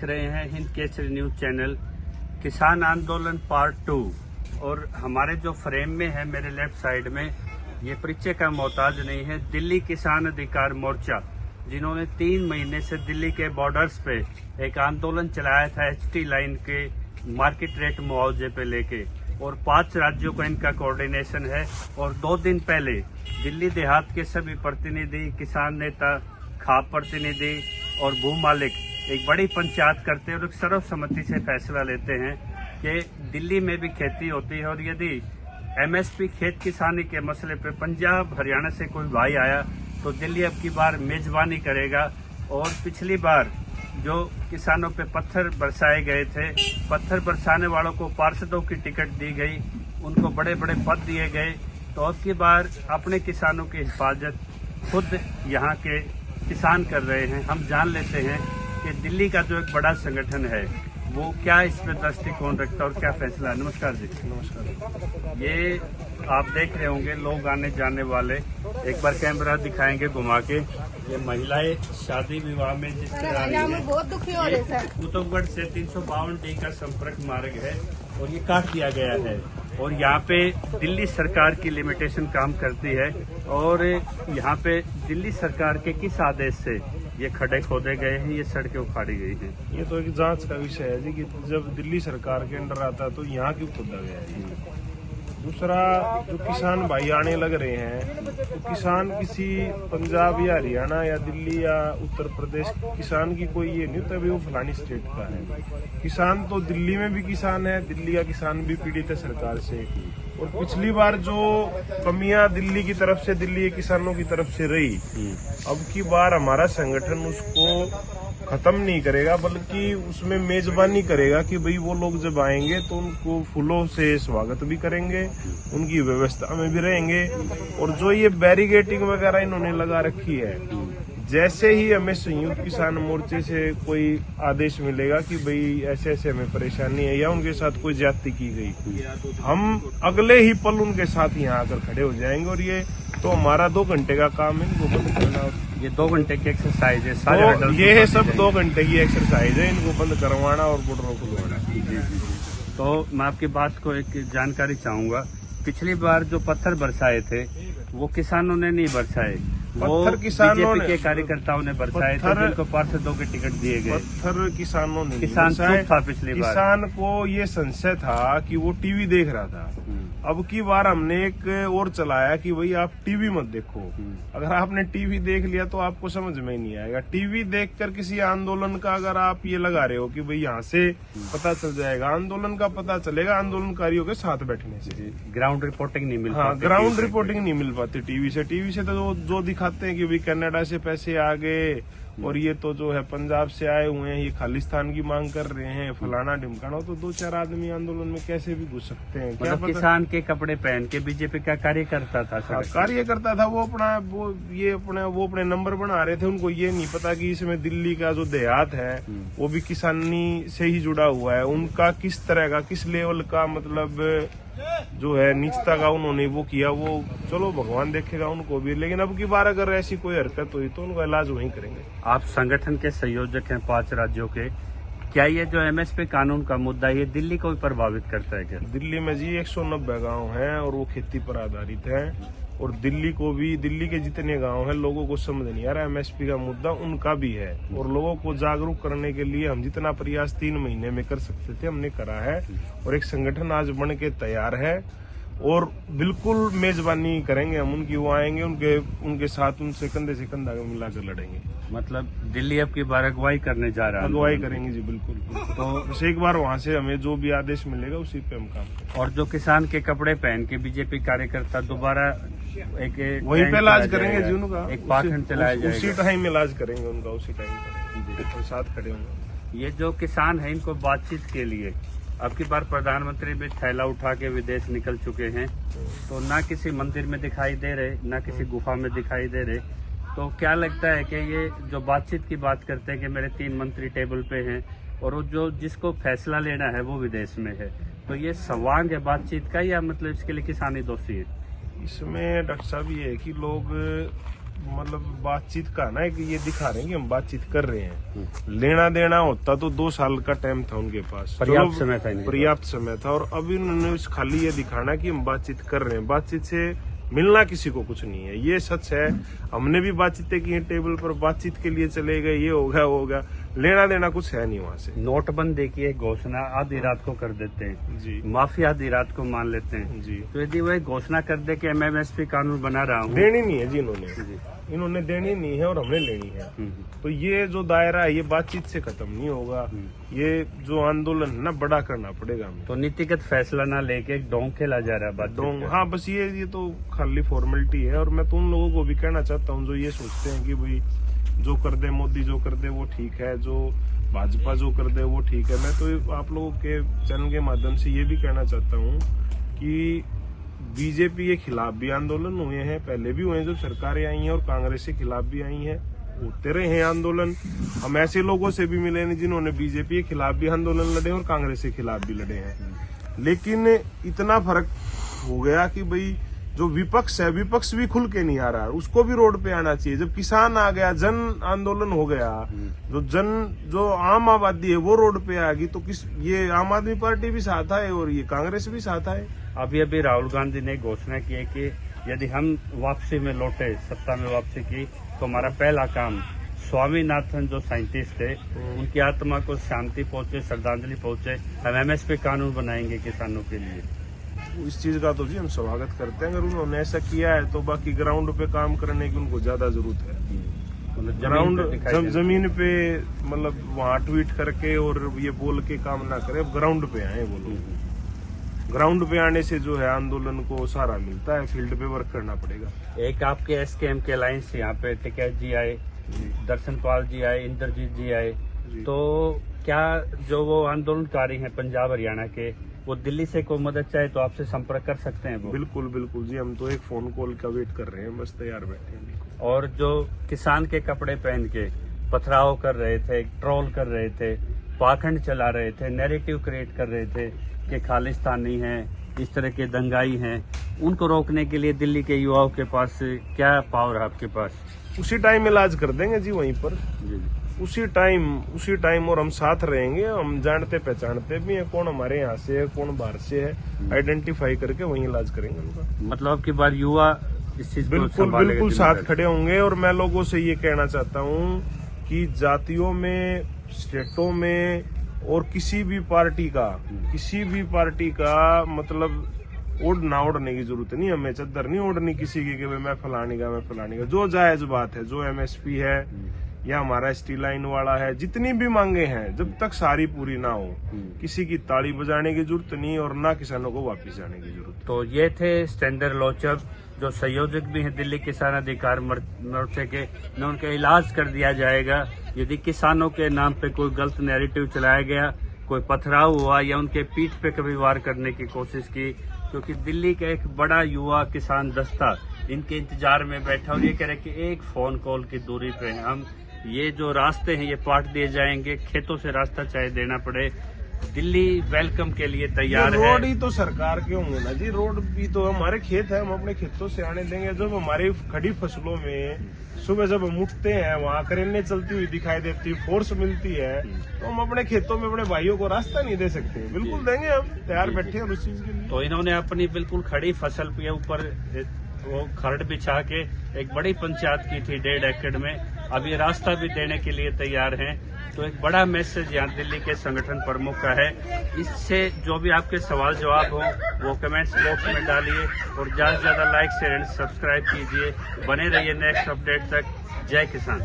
देख रहे हैं हिंद केसरी न्यूज चैनल। किसान आंदोलन पार्ट 2। और हमारे जो फ्रेम में है मेरे लेफ्ट साइड में, ये परिचय का मोहताज नहीं है, दिल्ली किसान अधिकार मोर्चा, जिन्होंने 3 महीने से दिल्ली के बॉर्डर्स पे एक आंदोलन चलाया था HT लाइन के मार्केट रेट मुआवजे पे लेके, और 5 राज्यों का इनका कोऑर्डिनेशन है। और 2 दिन पहले दिल्ली देहात के सभी प्रतिनिधि, किसान नेता, खाप प्रतिनिधि और भू मालिक एक बड़ी पंचायत करते हैं और एक सर्वसम्मति से फैसला लेते हैं कि दिल्ली में भी खेती होती है, और यदि MSP खेत किसानी के मसले पे पंजाब हरियाणा से कोई भाई आया तो दिल्ली अब की बार मेजबानी करेगा। और पिछली बार जो किसानों पे पत्थर बरसाए गए थे, पत्थर बरसाने वालों को पार्षदों की टिकट दी गई, उनको बड़े बड़े पद दिए गए, तो अब की बार अपने किसानों की हिफाजत खुद यहाँ के किसान कर रहे हैं। हम जान लेते हैं कि दिल्ली का जो एक बड़ा संगठन है वो क्या इस पर दृष्टिकोण रखता है और क्या फैसला है। नमस्कार जी। नमस्कार। ये आप देख रहे होंगे लोग आने जाने वाले, एक बार कैमरा दिखाएंगे घुमा के। ये महिलाएं शादी विवाह में जिस तरह आ रही है, कुतुबगढ़ से 352D का संपर्क मार्ग है और ये काट दिया गया है, और यहाँ पे दिल्ली सरकार की लिमिटेशन काम करती है। और यहाँ पे दिल्ली सरकार के किस आदेश से ये खड्डे खोदे गए हैं, ये सड़कें उखाड़ी गई हैं? ये तो एक जांच का विषय है जी कि जब दिल्ली सरकार के अंडर आता है तो यहाँ क्यों खोदा गया है। दूसरा, जो किसान भाई आने लग रहे हैं तो किसान किसी पंजाब या हरियाणा या दिल्ली या उत्तर प्रदेश किसान की कोई ये नहीं होता भी वो फलानी स्टेट का है। किसान तो दिल्ली में भी किसान है, दिल्ली का किसान भी पीड़ित है सरकार से। और पिछली बार जो कमियां दिल्ली की तरफ से, दिल्ली के किसानों की तरफ से रही, अब की बार हमारा संगठन उसको खत्म नहीं करेगा, बल्कि उसमें मेजबानी करेगा कि भाई वो लोग जब आएंगे तो उनको फूलों से स्वागत भी करेंगे, उनकी व्यवस्था में भी रहेंगे। और जो ये बैरिकेडिंग वगैरह इन्होंने लगा रखी है, जैसे ही हमें संयुक्त किसान मोर्चे से कोई आदेश मिलेगा कि भाई ऐसे ऐसे हमें परेशानी है या उनके साथ कोई ज्यादती की गई, हम अगले ही पल उनके साथ यहाँ आकर खड़े हो जाएंगे। और ये तो हमारा 2 घंटे का काम है इनको बंद करना। ये 2 घंटे की एक्सरसाइज है, तो ये है सब 2 घंटे की एक्सरसाइज है, इनको बंद करवाना और बॉर्डरों को खुलवाना। तो मैं आपकी बात को एक जानकारी चाहूंगा, पिछली बार जो पत्थर बरसाए थे वो किसानों ने नहीं बरसाए, वो बीजेपी के कार्यकर्ताओं ने बरसाए थे, जिनको पार्षदों के टिकट दिए गए। पत्थर किसानों ने, किसान चुप था पिछली बार। किसान को ये संशय था कि वो टीवी देख रहा था। अब की बार हमने एक और चलाया कि भाई आप टीवी मत देखो। अगर आपने टीवी देख लिया तो आपको समझ में ही नहीं आएगा। टीवी देखकर किसी आंदोलन का अगर आप ये लगा रहे हो कि भाई यहाँ से पता चल जाएगा, आंदोलन का पता चलेगा आंदोलनकारियों के साथ बैठने से। ग्राउंड रिपोर्टिंग नहीं मिल पाती। ग्राउंड रिपोर्टिंग नहीं मिल पाती टीवी से। टीवी से तो जो दिखाते हैं कि भाई कनाडा से पैसे आ गए और ये तो जो है पंजाब से आए हुए हैं, ये खालिस्तान की मांग कर रहे हैं, फलाना ढिमकाना। तो 2-4 आदमी आंदोलन में कैसे भी घुस सकते हैं। क्या मतलब किसान के कपड़े पहन के बीजेपी का कार्यकर्ता था। कार्यकर्ता था वो अपने नंबर बना रहे थे। उनको ये नहीं पता कि इसमें दिल्ली का जो देहात है वो भी किसानी से ही जुड़ा हुआ है। उनका किस तरह का, किस लेवल का मतलब जो है नीचता का उन्होंने वो किया, वो चलो भगवान देखेगा उनको भी। लेकिन अब की बार अगर ऐसी कोई हरकत हुई तो उनका इलाज वहीं करेंगे। आप संगठन के संयोजक हैं 5 राज्यों के, क्या ये जो MSP कानून का मुद्दा ये दिल्ली को भी प्रभावित करता है क्या? दिल्ली में जी 190 गाँव हैं और वो खेती पर आधारित है। और दिल्ली को भी, दिल्ली के जितने गांव हैं लोगों को समझ नहीं आ रहा MSP का मुद्दा उनका भी है। और लोगों को जागरूक करने के लिए हम जितना प्रयास 3 महीने में कर सकते थे हमने करा है। और एक संगठन आज बन के तैयार है और बिल्कुल मेजबानी करेंगे हम उनकी। वो आएंगे, उनके साथ उनसे कंधे से कंधा मिलाकर लड़ेंगे। मतलब दिल्ली अब की बार अगुवाई करने जा रहा है? अगुवाई करेंगे जी, बिल्कुल। तो एक बार वहाँ से हमें जो भी आदेश मिलेगा उसी पे हम काम करेंगे। और जो किसान के कपड़े पहन के बीजेपी कार्यकर्ता दोबारा एक वहीं पे इलाज करेंगे जी उनका, एक पाखंड चलाया जाएगा, उसी टाइम इलाज करेंगे उनका, उसी टाइम पर साथ खड़े होंगे। ये जो किसान है इनको बातचीत के लिए अब की बार प्रधानमंत्री भी थैला उठा के विदेश निकल चुके हैं, तो ना किसी मंदिर में दिखाई दे रहे, ना किसी गुफा में दिखाई दे रहे। तो क्या लगता है कि ये जो बातचीत की बात करते हैं कि मेरे 3 मंत्री टेबल पे हैं और जो जिसको फैसला लेना है वो विदेश में है, तो ये सवांग है बातचीत का या मतलब इसके लिए किसानी दोषी है? इसमें डॉक्टर साहब ये है कि लोग मतलब बातचीत का ना कि ये दिखा रहे हैं कि हम बातचीत कर रहे हैं। लेना देना होता तो 2 साल का टाइम था उनके पास, पर्याप्त समय था इनके पर्याप्त समय था। और अभी उन्होंने खाली ये दिखाना कि हम बातचीत कर रहे हैं। बातचीत से मिलना किसी को कुछ नहीं है, ये सच है। हमने भी बातचीतें की हैं टेबल पर, बातचीत के लिए चले गए, ये हो गया वो हो गया, लेना देना कुछ है नहीं वहाँ से। नोटबंदी की घोषणा आधी रात को कर देते हैं जी, माफी आधी रात को मान लेते हैं जी। तो यदि वह घोषणा कर दे कि MMSP कानून बना रहा हूँ, देनी नहीं है जी इन्होंने देनी नहीं है और हमने लेनी है। तो ये जो दायरा है ये बातचीत से खत्म नहीं होगा। ये जो आंदोलन है ना बड़ा करना पड़ेगा हमें। तो नीतिगत फैसला ना लेके डोंग खेला जा रहा है बात। हाँ, बस ये तो खाली फॉर्मेलिटी है। और मैं तो उन लोगों को भी कहना चाहता हूँ जो ये सोचते हैं कि भाई जो कर दे मोदी, जो कर दे वो ठीक है, जो भाजपा जो कर दे वो ठीक है। मैं तो आप लोगों के चैनल के माध्यम से ये भी कहना चाहता हूँ कि बीजेपी के खिलाफ भी आंदोलन हुए हैं, पहले भी हुए हैं जब सरकारें आई हैं, और कांग्रेस के खिलाफ भी आई हैं, होते रहे हैं आंदोलन। हम ऐसे लोगों से भी मिले नहीं जिन्होंने बीजेपी के खिलाफ भी आंदोलन लड़े और कांग्रेस के खिलाफ भी लड़े हैं। लेकिन इतना फर्क हो गया कि भाई जो विपक्ष है, विपक्ष भी खुल के नहीं आ रहा, उसको भी रोड पे आना चाहिए। जब किसान आ गया, जन आंदोलन हो गया, जो आम आबादी है वो रोड पे आ गई, तो ये आम आदमी पार्टी भी साथ आए और ये कांग्रेस भी साथ आए। अभी राहुल गांधी ने घोषणा की है कि यदि हम वापसी में लौटे, सत्ता में वापसी की, तो हमारा पहला काम स्वामीनाथन जो साइंटिस्ट थे उनकी आत्मा को शांति पहुंचे, श्रद्धांजलि पहुंचे, हम MSP कानून बनाएंगे किसानों के लिए। इस चीज का तो जी हम स्वागत करते हैं। अगर उन्होंने ऐसा किया है तो बाकी ग्राउंड पे काम करने की उनको ज्यादा जरूरत है। ग्राउंड जमीन पे मतलब वहाँ ट्वीट करके और ये बोल के काम ना करे, ग्राउंड पे आए वो लोग। ग्राउंड पे आने से जो है आंदोलन को सहारा मिलता है, फील्ड पे वर्क करना पड़ेगा। एक आपके SKM के अलायंस यहाँ पे टिकैत जी आए, दर्शनपाल जी आए, इंद्रजीत जी आए, तो क्या जो वो आंदोलनकारी हैं पंजाब हरियाणा के, वो दिल्ली से कोई मदद चाहे तो आपसे संपर्क कर सकते हैं वो? बिल्कुल बिल्कुल जी, हम तो एक फोन कॉल का वेट कर रहे हैं, बस तैयार बैठे हैं। और जो किसान के कपड़े पहन के पथराव कर रहे थे, ट्रोल कर रहे थे, पाखंड चला रहे थे, नैरेटिव क्रिएट कर रहे थे कि खालिस्तानी हैं, इस तरह के दंगाई हैं, उनको रोकने के लिए दिल्ली के युवाओं के पास क्या पावर है आपके पास? उसी टाइम इलाज कर देंगे जी वहीं पर, उसी टाइम और हम साथ रहेंगे। हम जानते पहचानते भी हैं कौन हमारे यहाँ से है, कौन बाहर से है, आइडेंटिफाई करके वहीं इलाज करेंगे उनका। मतलब की बार युवा इस चीज बिल्कुल साथ खड़े होंगे। और मैं लोगों से ये कहना चाहता हूँ कि जातियों में, स्टेटों में और किसी भी पार्टी का मतलब ओढ़ने की जरूरत नहीं। हमें चद्दर नहीं ओढ़नी किसी की कि मैं फलाने का। जो जायज बात है, जो MSP है या हमारा ST लाइन वाला है, जितनी भी मांगे हैं, जब तक सारी पूरी ना हो, किसी की ताली बजाने की जरूरत नहीं और ना किसानों को वापस जाने की जरूरत। तो ये थे स्टेंडर लोचर, जो संयोजक भी हैं दिल्ली किसान अधिकार मोर्चे के। न उनका इलाज कर दिया जाएगा यदि किसानों के नाम पे कोई गलत नैरेटिव चलाया गया, कोई पथराव हुआ या उनके पीठ पे कभी वार करने की कोशिश की, क्योंकि दिल्ली का एक बड़ा युवा किसान दस्ता इनके इंतजार में बैठा और ये कह रहे कि एक फोन कॉल की दूरी पे हैं हम। ये जो रास्ते हैं ये पाट दिए जाएंगे, खेतों से रास्ता चाहे देना पड़े। दिल्ली वेलकम के लिए तैयार है। रोड ही तो सरकार के होंगे ना जी, रोड भी तो हमारे खेत है, हम अपने खेतों से आने देंगे। जब हमारी खड़ी फसलों में सुबह जब हम उठते हैं वहाँ करेंगे चलती हुई दिखाई देती, फोर्स मिलती है, तो हम अपने खेतों में अपने भाइयों को रास्ता नहीं दे सकते? बिल्कुल देंगे, हम तैयार बैठे हैं उस चीज के लिए। तो इन्होंने अपनी बिल्कुल खड़ी फसल के ऊपर वो खरड़ बिछा के एक बड़ी पंचायत की थी 1.5 एकड़ में, अब ये रास्ता भी देने के लिए तैयार हैं। तो एक बड़ा मैसेज यहाँ दिल्ली के संगठन प्रमुख का है। इससे जो भी आपके सवाल जवाब हो वो कमेंट्स बॉक्स में डालिए और ज्यादा से ज्यादा लाइक शेयर एंड सब्सक्राइब कीजिए। बने रहिए नेक्स्ट अपडेट तक। जय किसान।